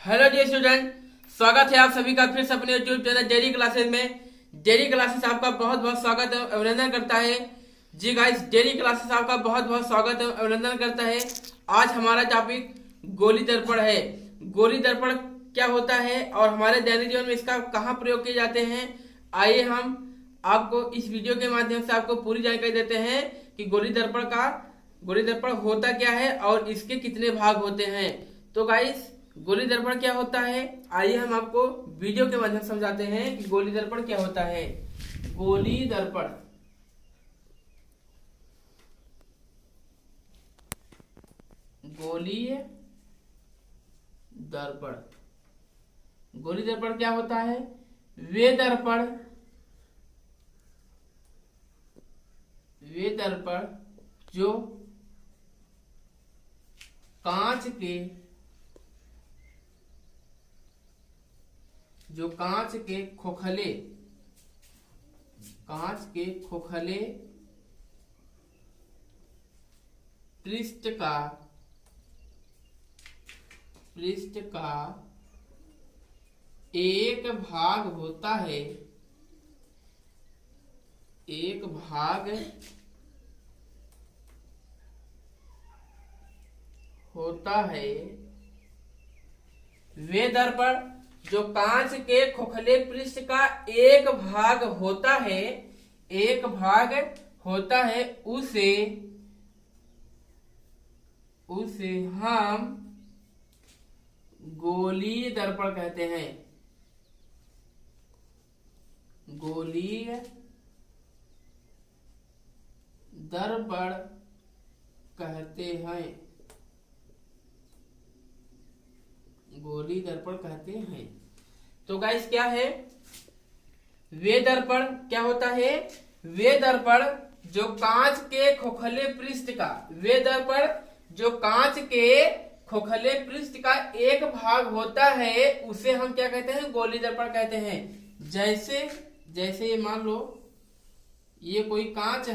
Hello dear student, स्वागत है आप सभी का फिर से अपने यूट्यूब चैनल डेली क्लासेस में। डेली क्लासेस आपका बहुत बहुत स्वागत है, अभिनंदन करता है। जी गाइस, डेली क्लासेस आपका बहुत बहुत स्वागत है, अभिनंदन करता है। आज हमारा टॉपिक गोली दर्पण है। गोली दर्पण क्या होता है और हमारे दैनिक जीवन में इसका कहाँ प्रयोग किए जाते हैं, आइए हम आपको इस वीडियो के माध्यम से आपको पूरी जानकारी देते हैं कि गोली दर्पण होता क्या है और इसके कितने भाग होते हैं। तो गाइस, गोली दर्पण क्या होता है, आइए हम आपको वीडियो के माध्यम से समझाते हैं कि गोली दर्पण क्या होता है। गोली दर्पण गोली दर्पण क्या होता है? वे दर्पण जो कांच के खोखले पृष्ठ का एक भाग होता है। वे दर्पण जो कांच के खोखले पृष्ठ का एक भाग होता है, उसे हम गोली दर्पण कहते हैं। गोली दर्पण कहते हैं। तो गाइस, क्या है वे दर्पण? क्या होता है वे दर्पण? जो कांच के खोखले पृष्ठ का एक भाग होता है, उसे हम क्या कहते हैं? गोली दर्पण कहते हैं। जैसे ये मान लो ये कोई कांच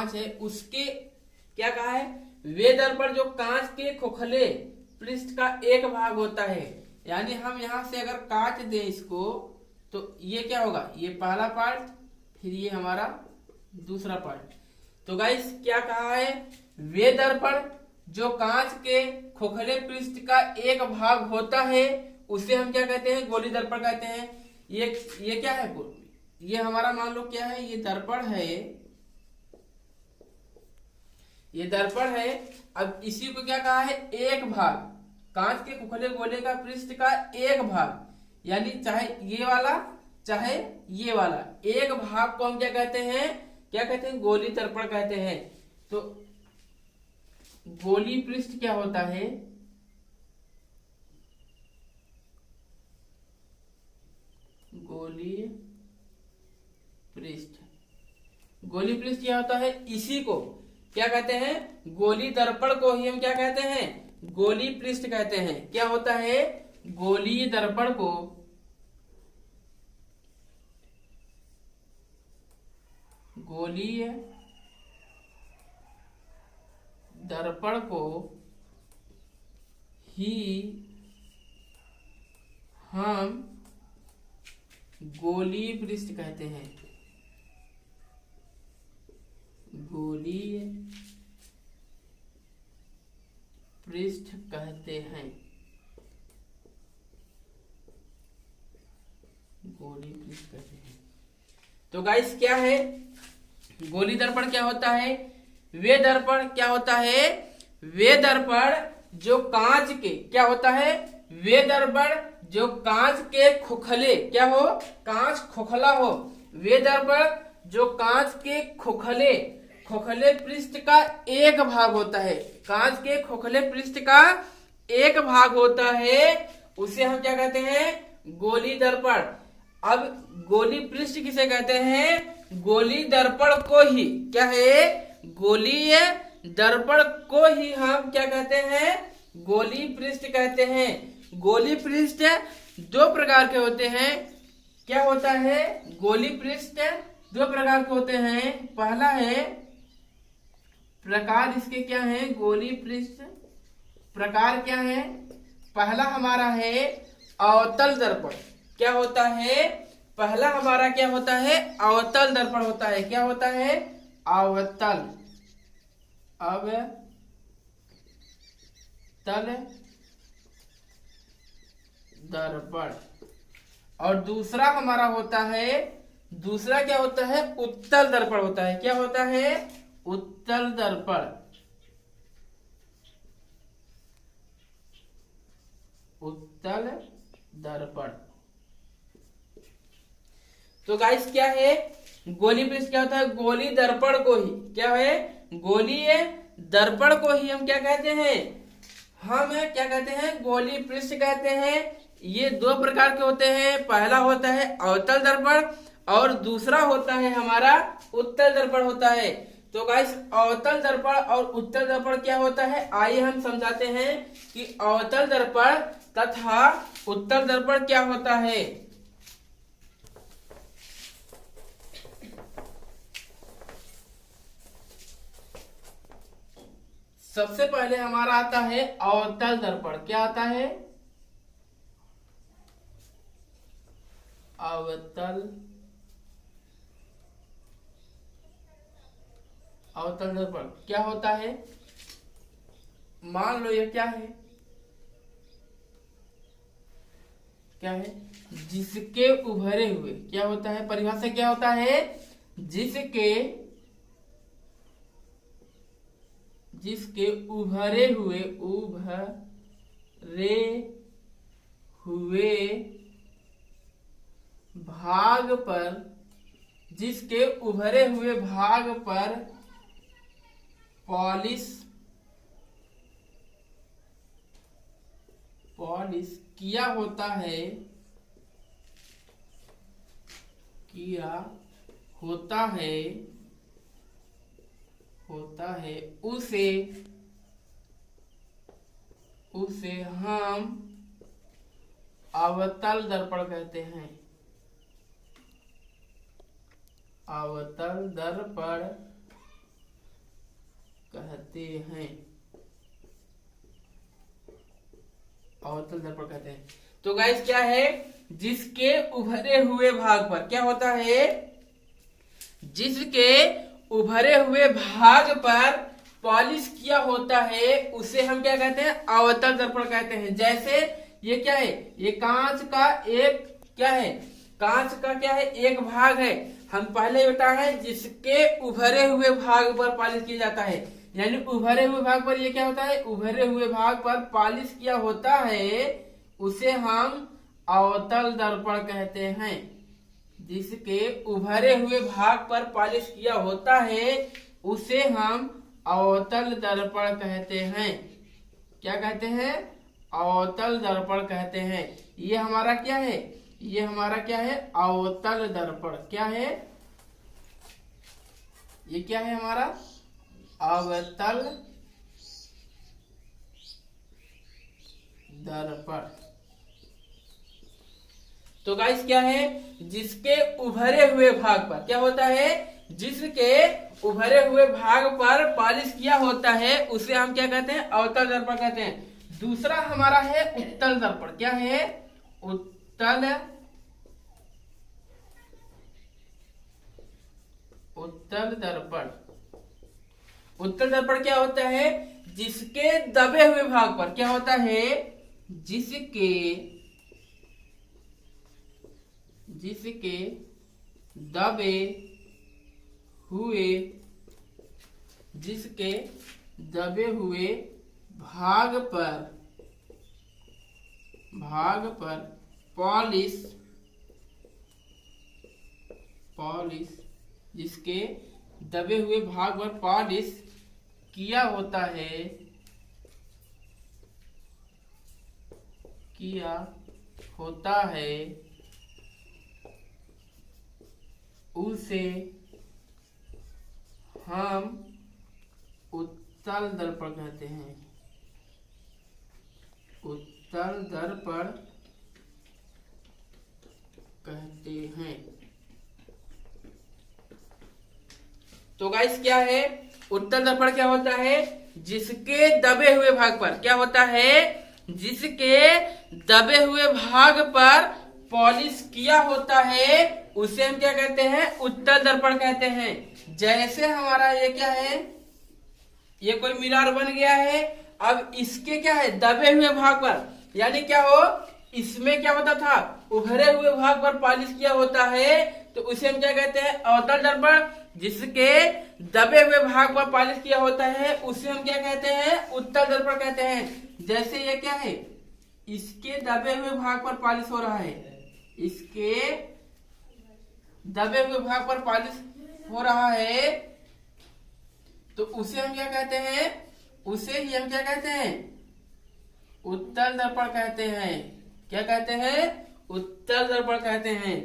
है, उसके क्या कहा है? वे दर्पण जो कांच के खोखले पृष्ठ का एक भाग होता है। यानी हम यहां से अगर काट दें इसको, तो ये क्या होगा? ये पहला पार्ट, फिर ये हमारा दूसरा पार्ट। तो गाइस, क्या कहा है? वे दर्पण जो कांच के खोखले पृष्ठ का एक भाग होता है, उसे हम क्या कहते हैं? गोली दर्पण कहते हैं। ये क्या है? ये हमारा मान लो क्या है? ये दर्पण है। अब इसी को क्या कहा है? एक भाग, कांच के खोखले गोले का पृष्ठ का एक भाग, यानी चाहे ये वाला चाहे ये वाला, एक भाग को हम क्या कहते हैं? गोली दर्पण कहते हैं। तो गोली पृष्ठ क्या होता है? गोली पृष्ठ क्या होता है? इसी को क्या कहते हैं? गोली दर्पण को ही हम क्या कहते हैं? गोली पृष्ठ कहते हैं। क्या होता है? गोली दर्पण को ही हम गोली पृष्ठ कहते हैं। गोली पृष्ठ कहते हैं। तो गाइस, क्या है गोली दर्पण? क्या होता है? वे दर्पण क्या होता है? वे दर्पण जो कांच के क्या होता है? वे दर्पण जो कांच के खोखले क्या हो? कांच खोखला हो। वे दर्पण जो कांच के खोखले पृष्ठ का एक भाग होता है। कांच के खोखले पृष्ठ का एक भाग होता है, उसे हम क्या कहते हैं? गोली दर्पण। अब गोली पृष्ठ किसे कहते हैं? गोली दर्पण को ही क्या है? गोली दर्पण को ही हम क्या कहते हैं? गोली पृष्ठ कहते हैं। गोली पृष्ठ दो प्रकार के होते हैं। क्या होता है? गोली पृष्ठ दो प्रकार के होते हैं। पहला है प्रकार इसके क्या है? गोली पृष्ठ प्रकार क्या है? पहला हमारा है अवतल दर्पण। क्या होता है? पहला हमारा क्या होता है? अवतल दर्पण होता है। क्या होता है? अवतल दर्पण। और दूसरा हमारा होता है, दूसरा क्या होता है? उत्तल दर्पण होता है। क्या होता है? उत्तल दर्पण। उत्तल दर्पण। तो गाइस क्या है? गोली पृष्ठ क्या होता है? गोली दर्पण को ही क्या है? गोलीय दर्पण को ही हम क्या कहते हैं? हम क्या कहते हैं? गोली पृष्ठ कहते हैं। ये दो प्रकार के होते हैं। पहला होता है अवतल दर्पण और दूसरा होता है हमारा उत्तल दर्पण होता है। तो गाइस अवतल दर्पण और उत्तल दर्पण क्या होता है? आइए हम समझाते हैं कि अवतल दर्पण तथा उत्तल दर्पण क्या होता है। सबसे पहले हमारा आता है अवतल दर्पण। क्या आता है? अवतल दर्पण क्या होता है? मान लो ये क्या है? क्या है? जिसके उभरे हुए क्या होता है? परिभाषा क्या होता है? जिसके उभरे हुए भाग पर, जिसके उभरे हुए भाग पर पॉलिश किया होता है, उसे हम अवतल दर्पण कहते हैं। अवतल दर्पण कहते हैं। अवतल दर्पण कहते हैं। तो गाइस क्या है? जिसके उभरे हुए भाग पर क्या होता है? जिसके उभरे हुए भाग पर पॉलिश किया होता है उसे हम क्या कहते हैं? अवतल दर्पण कहते हैं। जैसे ये क्या है? ये कांच का एक क्या है? कांच का क्या है? एक भाग है। हम पहले बताए हैं जिसके उभरे हुए भाग पर पॉलिश किया जाता है, यानी उभरे हुए भाग पर ये क्या होता है? उभरे हुए भाग पर पॉलिश किया होता है, उसे हम अवतल दर्पण कहते हैं। जिसके उभरे हुए भाग पर पॉलिश किया होता है उसे हम अवतल दर्पण कहते हैं। क्या कहते हैं? अवतल दर्पण कहते हैं। ये हमारा क्या है? ये हमारा क्या है? अवतल दर्पण। क्या है? ये क्या है हमारा? अवतल दर्पण। तो गाइस क्या है? जिसके उभरे हुए भाग पर क्या होता है? जिसके उभरे हुए भाग पर पॉलिश किया होता है उसे हम क्या कहते हैं? अवतल दर्पण कहते हैं। दूसरा हमारा है उत्तल दर्पण। क्या है? उत्तल दर्पण। उत्तल दर्पण क्या होता है? जिसके दबे हुए भाग पर क्या होता है? जिसके दबे हुए भाग पर पॉलिश जिसके दबे हुए भाग पर पॉलिश किया होता है उसे हम उत्तल दर्पण कहते हैं। उत्तल दर्पण कहते हैं। तो गाइस क्या है? उत्तल दर्पण क्या होता है? जिसके दबे हुए भाग पर क्या होता है, जिसके दबे हुए भाग पर पॉलिश किया होता है उसे हम क्या कहते हैं, उत्तल दर्पण कहते हैं। जैसे हमारा ये क्या है, ये कोई मिरर बन गया है, अब इसके क्या है दबे हुए भाग पर, यानी क्या हो, इसमें क्या होता था उभरे हुए भाग पर पॉलिश किया होता है तो उसे हम क्या कहते हैं, अवतल दर्पण। जिसके दबे हुए भाग पर पॉलिश किया होता है उसे हम क्या कहते हैं, उत्तल दर्पण कहते हैं। जैसे ये क्या है, इसके दबे हुए भाग पर पॉलिश हो रहा है, इसके दबे हुए भाग पर पॉलिश हो रहा है तो उसे हम क्या कहते हैं, उसे ही हम क्या कहते हैं, उत्तल दर्पण कहते हैं। क्या कहते हैं, उत्तल दर्पण कहते हैं।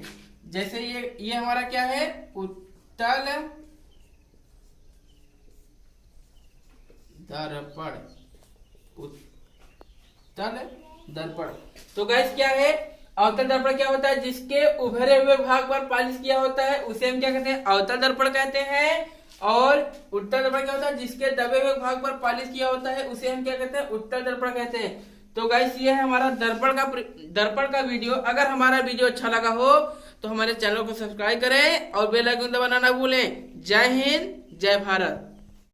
जैसे ये हमारा क्या है, उत्तल दर्पण, उत्तल दर्पण। तो गाइस क्या है, अवतल दर्पण क्या होता है, जिसके उभरे हुए भाग पर पॉलिश किया होता है उसे हम क्या कहते हैं, अवतल दर्पण कहते हैं। और उत्तल दर्पण क्या होता है, जिसके दबे हुए भाग पर पॉलिश किया होता है उसे हम क्या कहते हैं, उत्तल दर्पण कहते हैं। तो गाइस ये है हमारा दर्पण का वीडियो। अगर हमारा वीडियो अच्छा लगा हो तो हमारे चैनल को सब्सक्राइब करें और बेल आइकन दबाना ना भूलें। जय हिंद, जय भारत।